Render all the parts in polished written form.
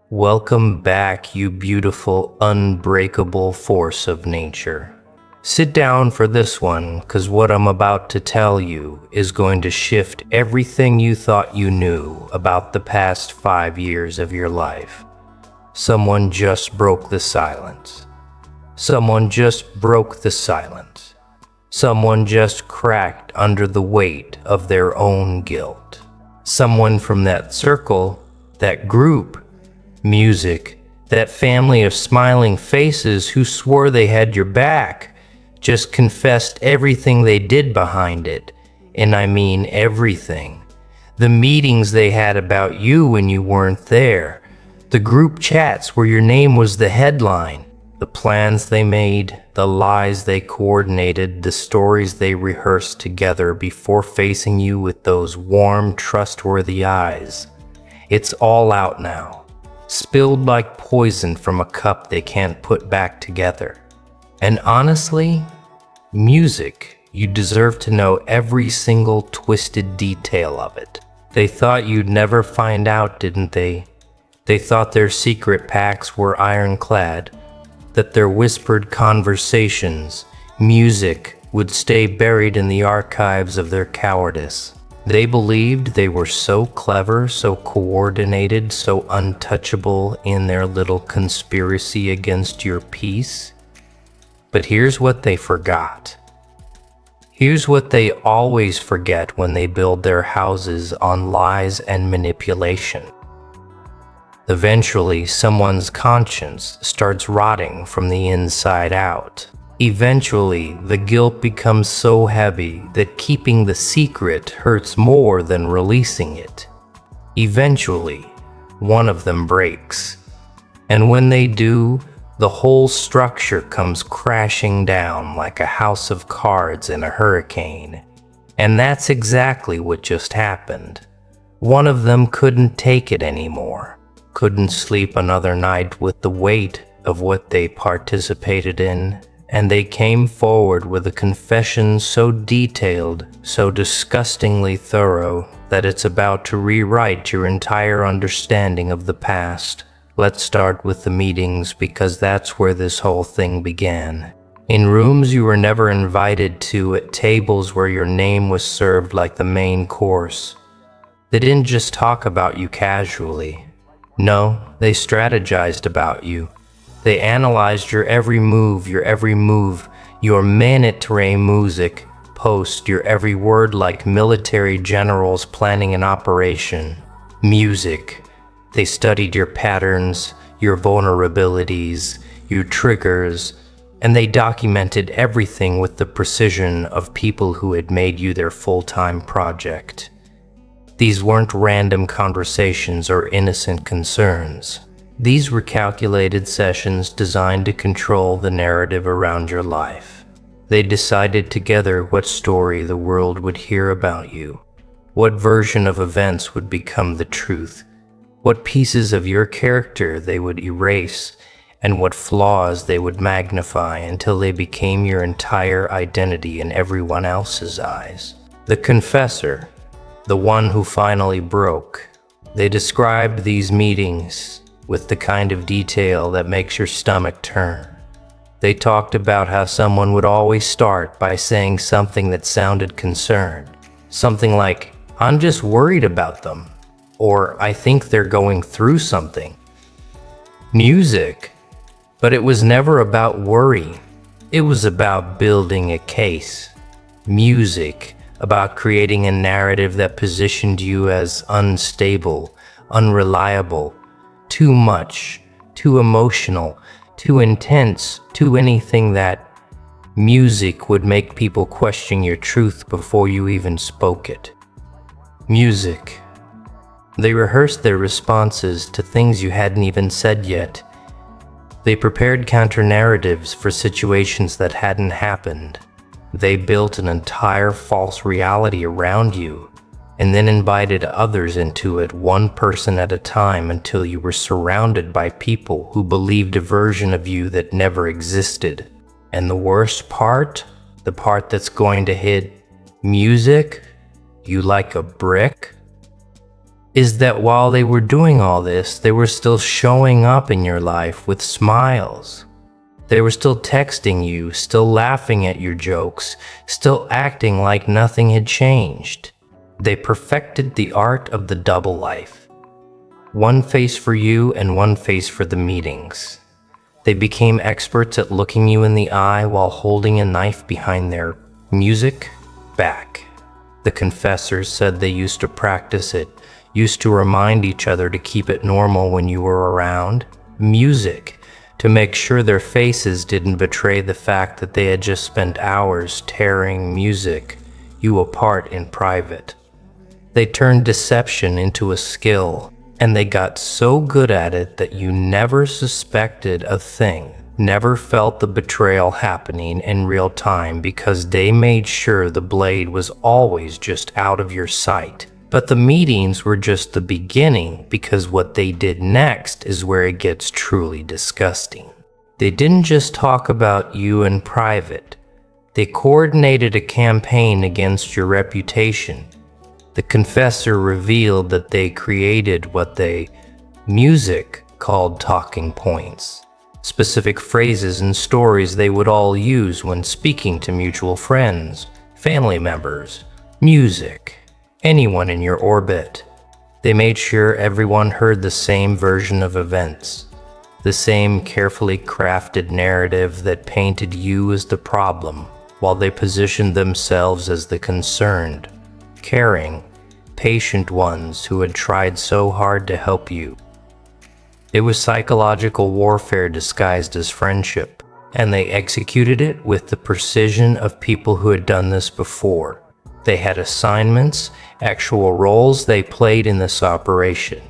Welcome back, you beautiful, unbreakable force of nature. Sit down for this one, because what I'm about to tell you is going to shift everything you thought you knew about the past 5 years of your life. Someone just broke the silence. Someone just broke the silence. Someone just cracked under the weight of their own guilt. Someone from that circle, that group, music, that family of smiling faces who swore they had your back, just confessed everything they did behind it. And I mean everything. The meetings they had about you when you weren't there. The group chats where your name was the headline. The plans they made, the lies they coordinated, the stories they rehearsed together before facing you with those warm, trustworthy eyes. It's all out now, spilled like poison from a cup they can't put back together. And honestly, music, you deserve to know every single twisted detail of it. They thought you'd never find out, didn't they? They thought their secret pacts were ironclad, that their whispered conversations, music, would stay buried in the archives of their cowardice. They believed they were so clever, so coordinated, so untouchable in their little conspiracy against your peace. But here's what they forgot. Here's what they always forget when they build their houses on lies and manipulation. Eventually, someone's conscience starts rotting from the inside out. Eventually, the guilt becomes so heavy that keeping the secret hurts more than releasing it. Eventually, one of them breaks. And when they do, the whole structure comes crashing down like a house of cards in a hurricane. And that's exactly what just happened. One of them couldn't take it anymore. Couldn't sleep another night with the weight of what they participated in, and they came forward with a confession so detailed, so disgustingly thorough, that it's about to rewrite your entire understanding of the past. Let's start with the meetings, because that's where this whole thing began. In rooms you were never invited to, at tables where your name was served like the main course. They didn't just talk about you casually. No, they strategized about you. They analyzed your every move, your minute music post, your every word like military generals planning an operation. Music. They studied your patterns, your vulnerabilities, your triggers, and they documented everything with the precision of people who had made you their full-time project. These weren't random conversations or innocent concerns. These were calculated sessions designed to control the narrative around your life. They decided together what story the world would hear about you, what version of events would become the truth, what pieces of your character they would erase, and what flaws they would magnify until they became your entire identity in everyone else's eyes. The confessor, the one who finally broke. They described these meetings with the kind of detail that makes your stomach turn. They talked about how someone would always start by saying something that sounded concerned. Something like, "I'm just worried about them," or "I think they're going through something." Music. But it was never about worry. It was about building a case. Music. About creating a narrative that positioned you as unstable, unreliable, too much, too emotional, too intense, too anything that. Music would make people question your truth before you even spoke it. Music. They rehearsed their responses to things you hadn't even said yet. They prepared counter-narratives for situations that hadn't happened. They built an entire false reality around you, and then invited others into it, one person at a time, until you were surrounded by people who believed a version of you that never existed. And the worst part, the part that's going to hit music, you like a brick, is that while they were doing all this, they were still showing up in your life with smiles. They were still texting you, still laughing at your jokes, still acting like nothing had changed. They perfected the art of the double life. One face for you and one face for the meetings. They became experts at looking you in the eye while holding a knife behind their music back. The confessors said they used to practice it, used to remind each other to keep it normal when you were around. Music, to make sure their faces didn't betray the fact that they had just spent hours tearing you apart in private. They turned deception into a skill, and they got so good at it that you never suspected a thing, never felt the betrayal happening in real time because they made sure the blade was always just out of your sight. But the meetings were just the beginning, because what they did next is where it gets truly disgusting. They didn't just talk about you in private. They coordinated a campaign against your reputation. The confessor revealed that they created what music called talking points. Specific phrases and stories they would all use when speaking to mutual friends, family members, music, anyone in your orbit. They made sure everyone heard the same version of events, the same carefully crafted narrative that painted you as the problem, while they positioned themselves as the concerned, caring, patient ones who had tried so hard to help you. It was psychological warfare disguised as friendship, and they executed it with the precision of people who had done this before. They had assignments, actual roles they played in this operation.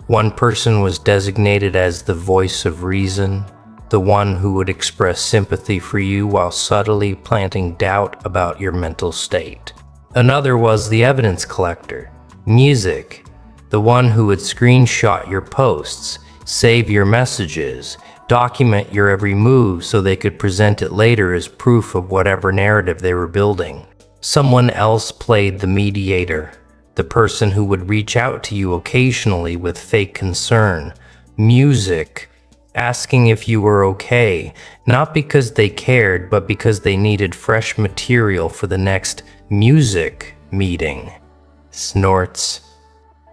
One person was designated as the voice of reason, the one who would express sympathy for you while subtly planting doubt about your mental state. Another was the evidence collector, music, the one who would screenshot your posts, save your messages, document your every move so they could present it later as proof of whatever narrative they were building. Someone else played the mediator, the person who would reach out to you occasionally with fake concern, music, asking if you were okay, not because they cared, but because they needed fresh material for the next music meeting. Snorts.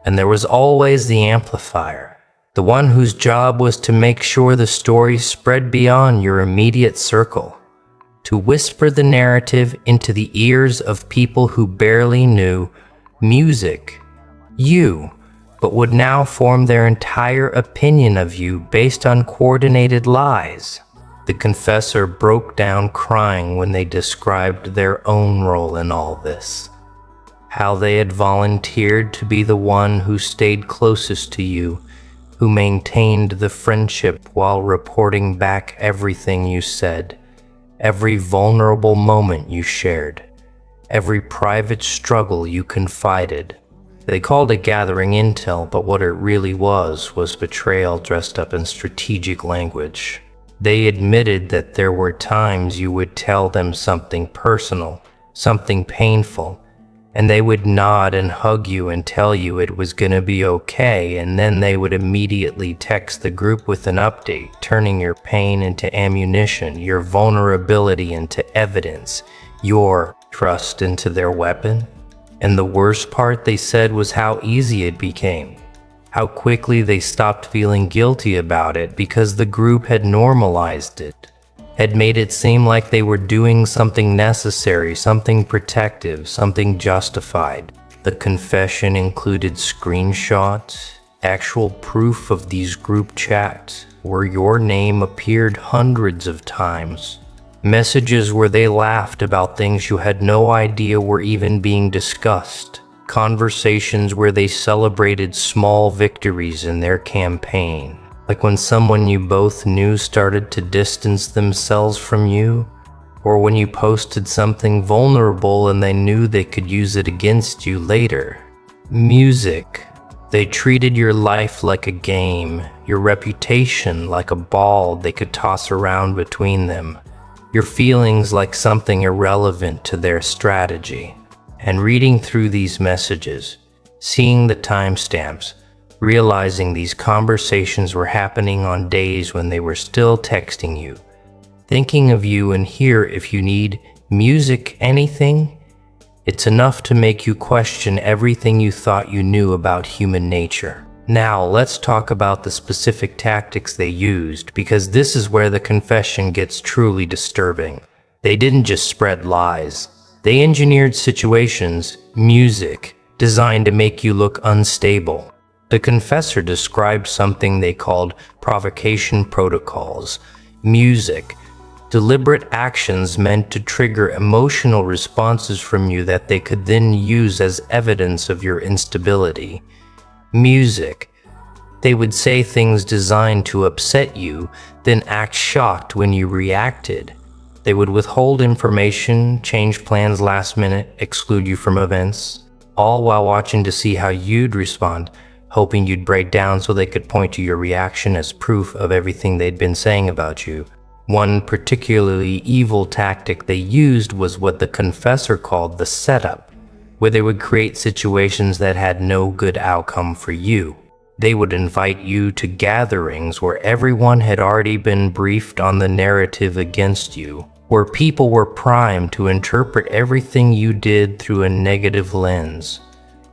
And there was always the amplifier, the one whose job was to make sure the story spread beyond your immediate circle, to whisper the narrative into the ears of people who barely knew you, but would now form their entire opinion of you based on coordinated lies. The confessor broke down crying when they described their own role in all this. How they had volunteered to be the one who stayed closest to you, who maintained the friendship while reporting back everything you said, every vulnerable moment you shared, every private struggle you confided. They called it gathering intel, but what it really was betrayal dressed up in strategic language. They admitted that there were times you would tell them something personal, something painful, and they would nod and hug you and tell you it was gonna be okay, and then they would immediately text the group with an update, turning your pain into ammunition, your vulnerability into evidence, your trust into their weapon. And the worst part, they said, was how easy it became. How quickly they stopped feeling guilty about it because the group had normalized it, had made it seem like they were doing something necessary, something protective, something justified. The confession included screenshots, actual proof of these group chats where your name appeared hundreds of times. Messages where they laughed about things you had no idea were even being discussed. Conversations where they celebrated small victories in their campaign. Like when someone you both knew started to distance themselves from you, or when you posted something vulnerable and they knew they could use it against you later. Music. They treated your life like a game, your reputation like a ball they could toss around between them, your feelings like something irrelevant to their strategy. And reading through these messages, Seeing the timestamps, realizing these conversations were happening on days when they were still texting you, thinking of you and here if you need music, anything, it's enough to make you question everything you thought you knew about human nature. Now, let's talk about the specific tactics they used, because this is where the confession gets truly disturbing. They didn't just spread lies. They engineered situations, music, designed to make you look unstable. The confessor described something they called provocation protocols, music, deliberate actions meant to trigger emotional responses from you that they could then use as evidence of your instability. Music. They would say things designed to upset you, then act shocked when you reacted. They would withhold information, change plans last minute, exclude you from events, all while watching to see how you'd respond, hoping you'd break down so they could point to your reaction as proof of everything they'd been saying about you. One particularly evil tactic they used was what the confessor called the setup, where they would create situations that had no good outcome for you. They would invite you to gatherings where everyone had already been briefed on the narrative against you, where people were primed to interpret everything you did through a negative lens.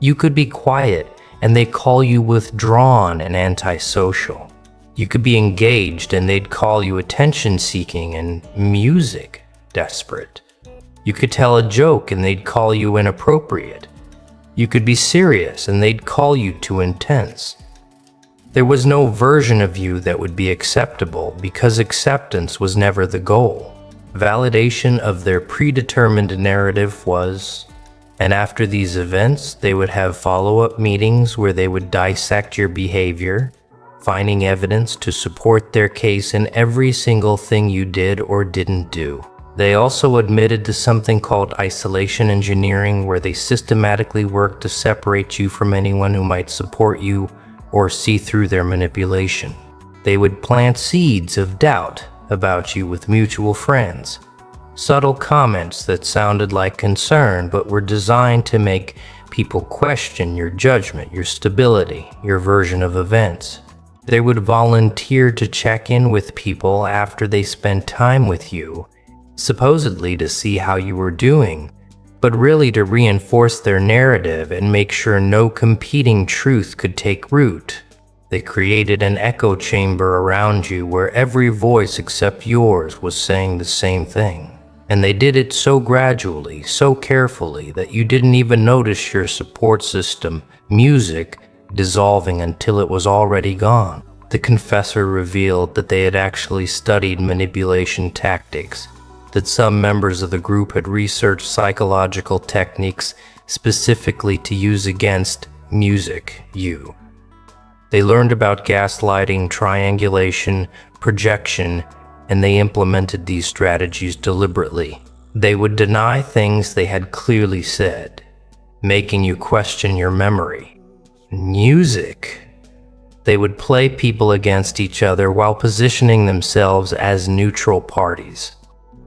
You could be quiet, and they'd call you withdrawn and antisocial. You could be engaged, and they'd call you attention-seeking and music desperate. You could tell a joke, and they'd call you inappropriate. You could be serious, and they'd call you too intense. There was no version of you that would be acceptable because acceptance was never the goal. Validation of their predetermined narrative was, and after these events, they would have follow-up meetings where they would dissect your behavior, finding evidence to support their case in every single thing you did or didn't do. They also admitted to something called isolation engineering, where they systematically worked to separate you from anyone who might support you or see through their manipulation. They would plant seeds of doubt about you with mutual friends. Subtle comments that sounded like concern but were designed to make people question your judgment, your stability, your version of events. They would volunteer to check in with people after they spent time with you, supposedly to see how you were doing, but really to reinforce their narrative and make sure no competing truth could take root. They created an echo chamber around you where every voice except yours was saying the same thing. And they did it so gradually, so carefully, that you didn't even notice your support system, music, dissolving until it was already gone. The confessor revealed that they had actually studied manipulation tactics, that some members of the group had researched psychological techniques specifically to use against music, you. They learned about gaslighting, triangulation, projection, and they implemented these strategies deliberately. They would deny things they had clearly said, making you question your memory. Music. They would play people against each other while positioning themselves as neutral parties.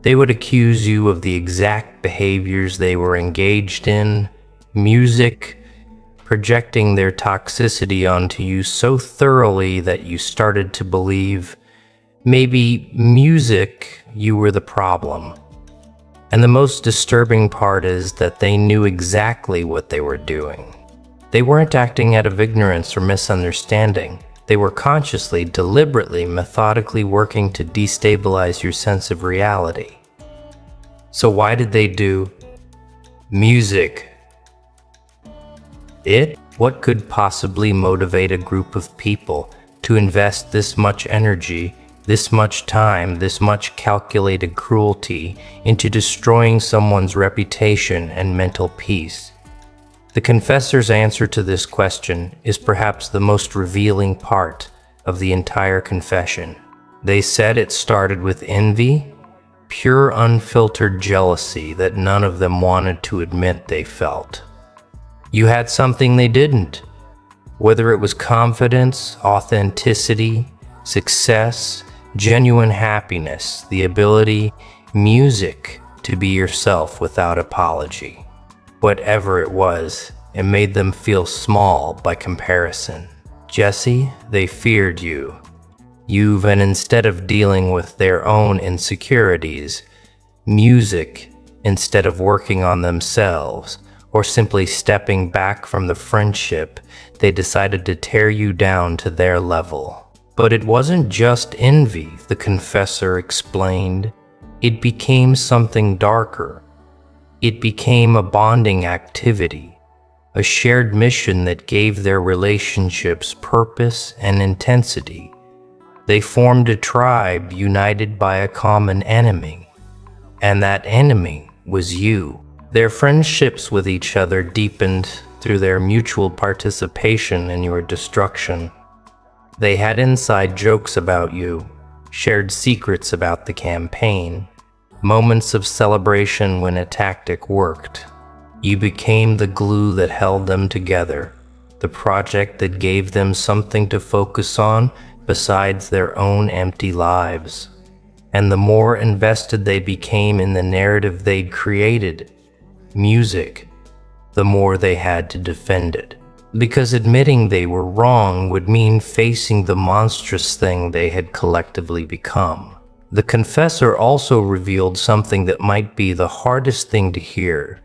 They would accuse you of the exact behaviors they were engaged in. Music, projecting their toxicity onto you so thoroughly that you started to believe maybe music, you were the problem. And the most disturbing part is that they knew exactly what they were doing. They weren't acting out of ignorance or misunderstanding. They were consciously, deliberately, methodically working to destabilize your sense of reality. So why did they do music? What could possibly motivate a group of people to invest this much energy, this much time, this much calculated cruelty into destroying someone's reputation and mental peace? The confessor's answer to this question is perhaps the most revealing part of the entire confession. They said it started with envy, pure unfiltered jealousy that none of them wanted to admit they felt. You had something they didn't, whether it was confidence, authenticity, success, genuine happiness, the ability, music, to be yourself without apology. Whatever it was, and made them feel small by comparison. Jesse, they feared you. And instead of dealing with their own insecurities, music, instead of working on themselves, or simply stepping back from the friendship, they decided to tear you down to their level. But it wasn't just envy, the confessor explained. It became something darker. It became a bonding activity, a shared mission that gave their relationships purpose and intensity. They formed a tribe united by a common enemy, and that enemy was you. Their friendships with each other deepened through their mutual participation in your destruction. They had inside jokes about you, shared secrets about the campaign, moments of celebration when a tactic worked. You became the glue that held them together, the project that gave them something to focus on besides their own empty lives. And the more invested they became in the narrative they'd created, music, the more they had to defend it. Because admitting they were wrong would mean facing the monstrous thing they had collectively become. The confessor also revealed something that might be the hardest thing to hear.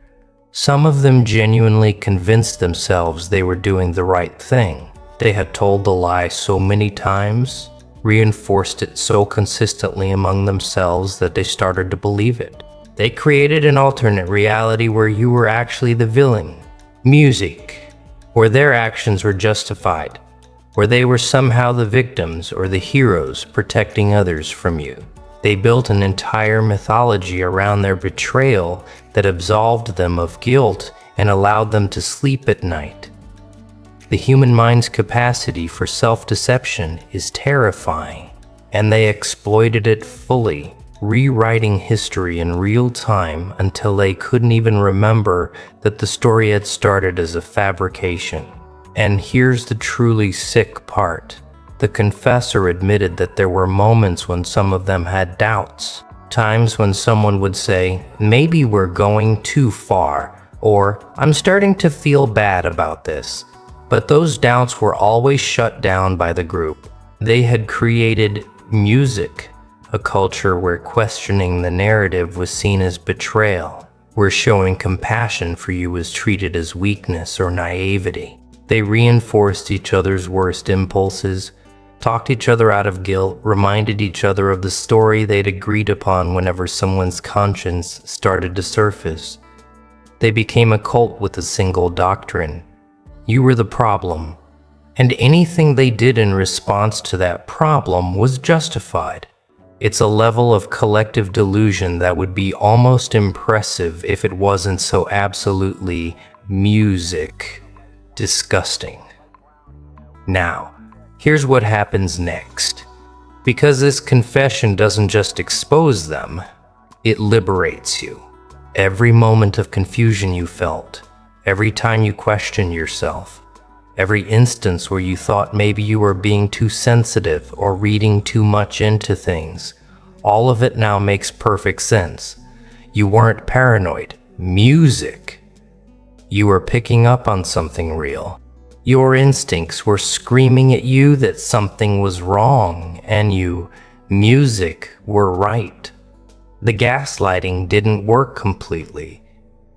Some of them genuinely convinced themselves they were doing the right thing. They had told the lie so many times, reinforced it so consistently among themselves that they started to believe it. They created an alternate reality where you were actually the villain. Music, where their actions were justified, where they were somehow the victims or the heroes protecting others from you. They built an entire mythology around their betrayal that absolved them of guilt and allowed them to sleep at night. The human mind's capacity for self-deception is terrifying, and they exploited it fully, rewriting history in real time until they couldn't even remember that the story had started as a fabrication. And here's the truly sick part. The confessor admitted that there were moments when some of them had doubts. Times when someone would say, "Maybe we're going too far," or "I'm starting to feel bad about this." But those doubts were always shut down by the group. They had created music, a culture where questioning the narrative was seen as betrayal, where showing compassion for you was treated as weakness or naivety. They reinforced each other's worst impulses, talked each other out of guilt, reminded each other of the story they'd agreed upon whenever someone's conscience started to surface. They became a cult with a single doctrine. You were the problem, and anything they did in response to that problem was justified. It's a level of collective delusion that would be almost impressive if it wasn't so absolutely music disgusting. Now, here's what happens next. Because this confession doesn't just expose them, it liberates you. Every moment of confusion you felt, every time you questioned yourself, every instance where you thought maybe you were being too sensitive or reading too much into things, all of it now makes perfect sense. You weren't paranoid. Music. You were picking up on something real. Your instincts were screaming at you that something was wrong, and you, music, were right. The gaslighting didn't work completely,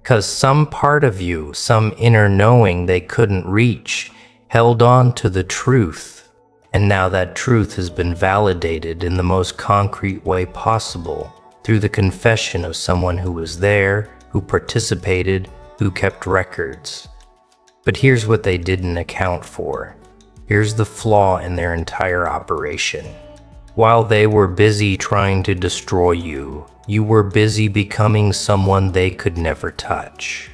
'cause some part of you, some inner knowing they couldn't reach, held on to the truth. And now that truth has been validated in the most concrete way possible, through the confession of someone who was there, who participated, who kept records. But here's what they didn't account for. Here's the flaw in their entire operation. While they were busy trying to destroy you, you were busy becoming someone they could never touch.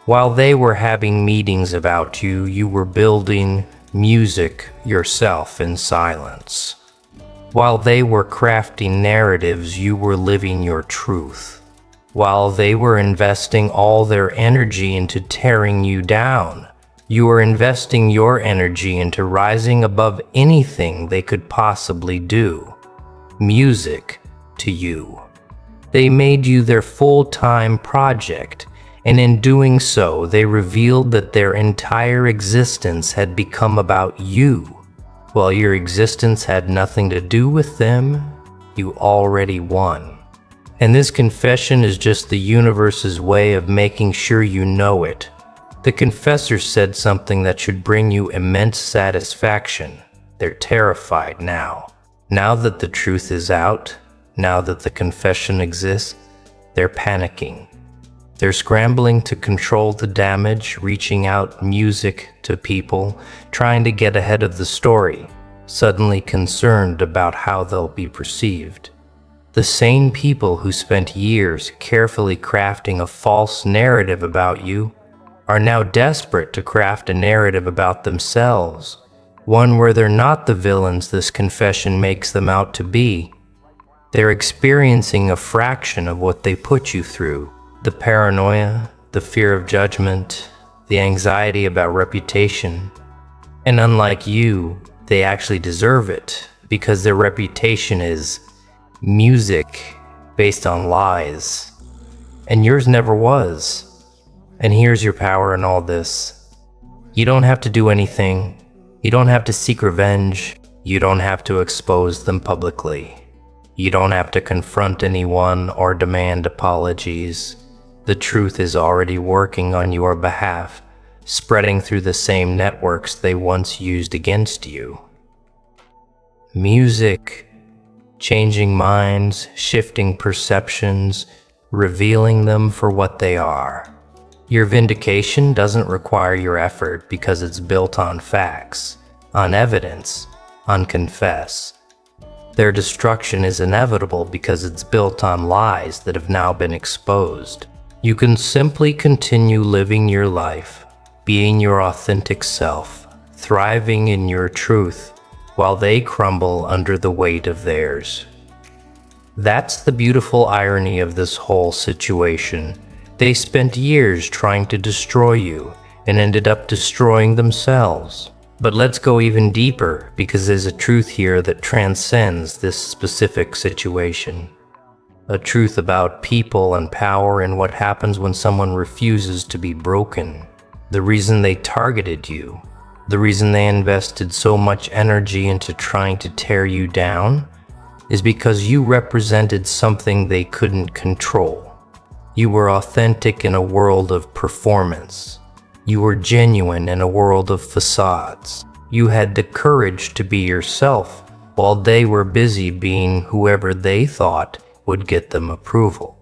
While they were having meetings about you, you were building music yourself in silence. While they were crafting narratives, you were living your truth. While they were investing all their energy into tearing you down, you were investing your energy into rising above anything they could possibly do. Music to you. They made you their full-time project, And in doing so, they revealed that their entire existence had become about you. While your existence had nothing to do with them, you already won. And this confession is just the universe's way of making sure you know it. The confessor said something that should bring you immense satisfaction. They're terrified now. Now that the truth is out, now that the confession exists, they're panicking. They're scrambling to control the damage, reaching out music to people, trying to get ahead of the story, suddenly concerned about how they'll be perceived. The sane people who spent years carefully crafting a false narrative about you are now desperate to craft a narrative about themselves, one where they're not the villains this confession makes them out to be. They're experiencing a fraction of what they put you through. The paranoia, the fear of judgment, the anxiety about reputation. And unlike you, they actually deserve it because their reputation is music based on lies. And yours never was. And here's your power in all this. You don't have to do anything. You don't have to seek revenge. You don't have to expose them publicly. You don't have to confront anyone or demand apologies. The truth is already working on your behalf, spreading through the same networks they once used against you. Music, changing minds, shifting perceptions, revealing them for what they are. Your vindication doesn't require your effort because it's built on facts, on evidence, on confess. Their destruction is inevitable because it's built on lies that have now been exposed. You can simply continue living your life, being your authentic self, thriving in your truth, while they crumble under the weight of theirs. That's the beautiful irony of this whole situation. They spent years trying to destroy you and ended up destroying themselves. But let's go even deeper, because there's a truth here that transcends this specific situation. A truth about people and power and what happens when someone refuses to be broken. The reason they targeted you, the reason they invested so much energy into trying to tear you down, is because you represented something they couldn't control. You were authentic in a world of performance. You were genuine in a world of facades. You had the courage to be yourself while they were busy being whoever they thought would get them approval.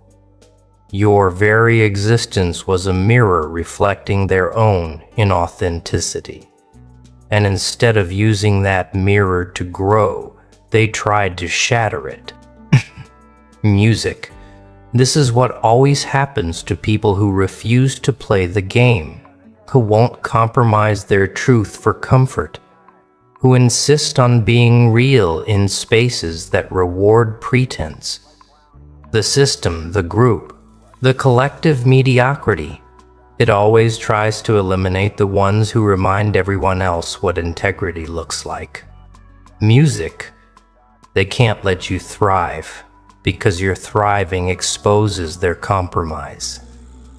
Your very existence was a mirror reflecting their own inauthenticity. And instead of using that mirror to grow, they tried to shatter it. Music. This is what always happens to people who refuse to play the game, who won't compromise their truth for comfort, who insist on being real in spaces that reward pretense. The system, the group, the collective mediocrity, it always tries to eliminate the ones who remind everyone else what integrity looks like. Music, they can't let you thrive because your thriving exposes their compromise.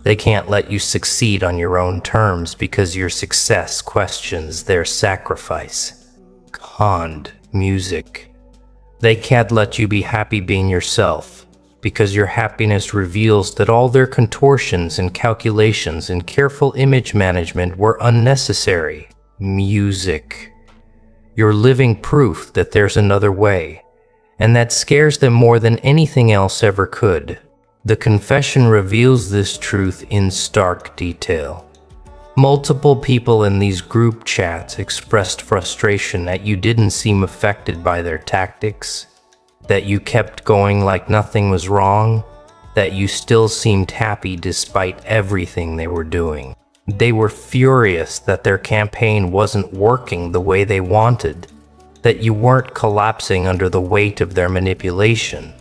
They can't let you succeed on your own terms because your success questions their sacrifice. Conned music. They can't let you be happy being yourself because your happiness reveals that all their contortions and calculations and careful image management were unnecessary. Music. You're living proof that there's another way, and that scares them more than anything else ever could. The confession reveals this truth in stark detail. Multiple people in these group chats expressed frustration that you didn't seem affected by their tactics, that you kept going like nothing was wrong, that you still seemed happy despite everything they were doing. They were furious that their campaign wasn't working the way they wanted, that you weren't collapsing under the weight of their manipulation.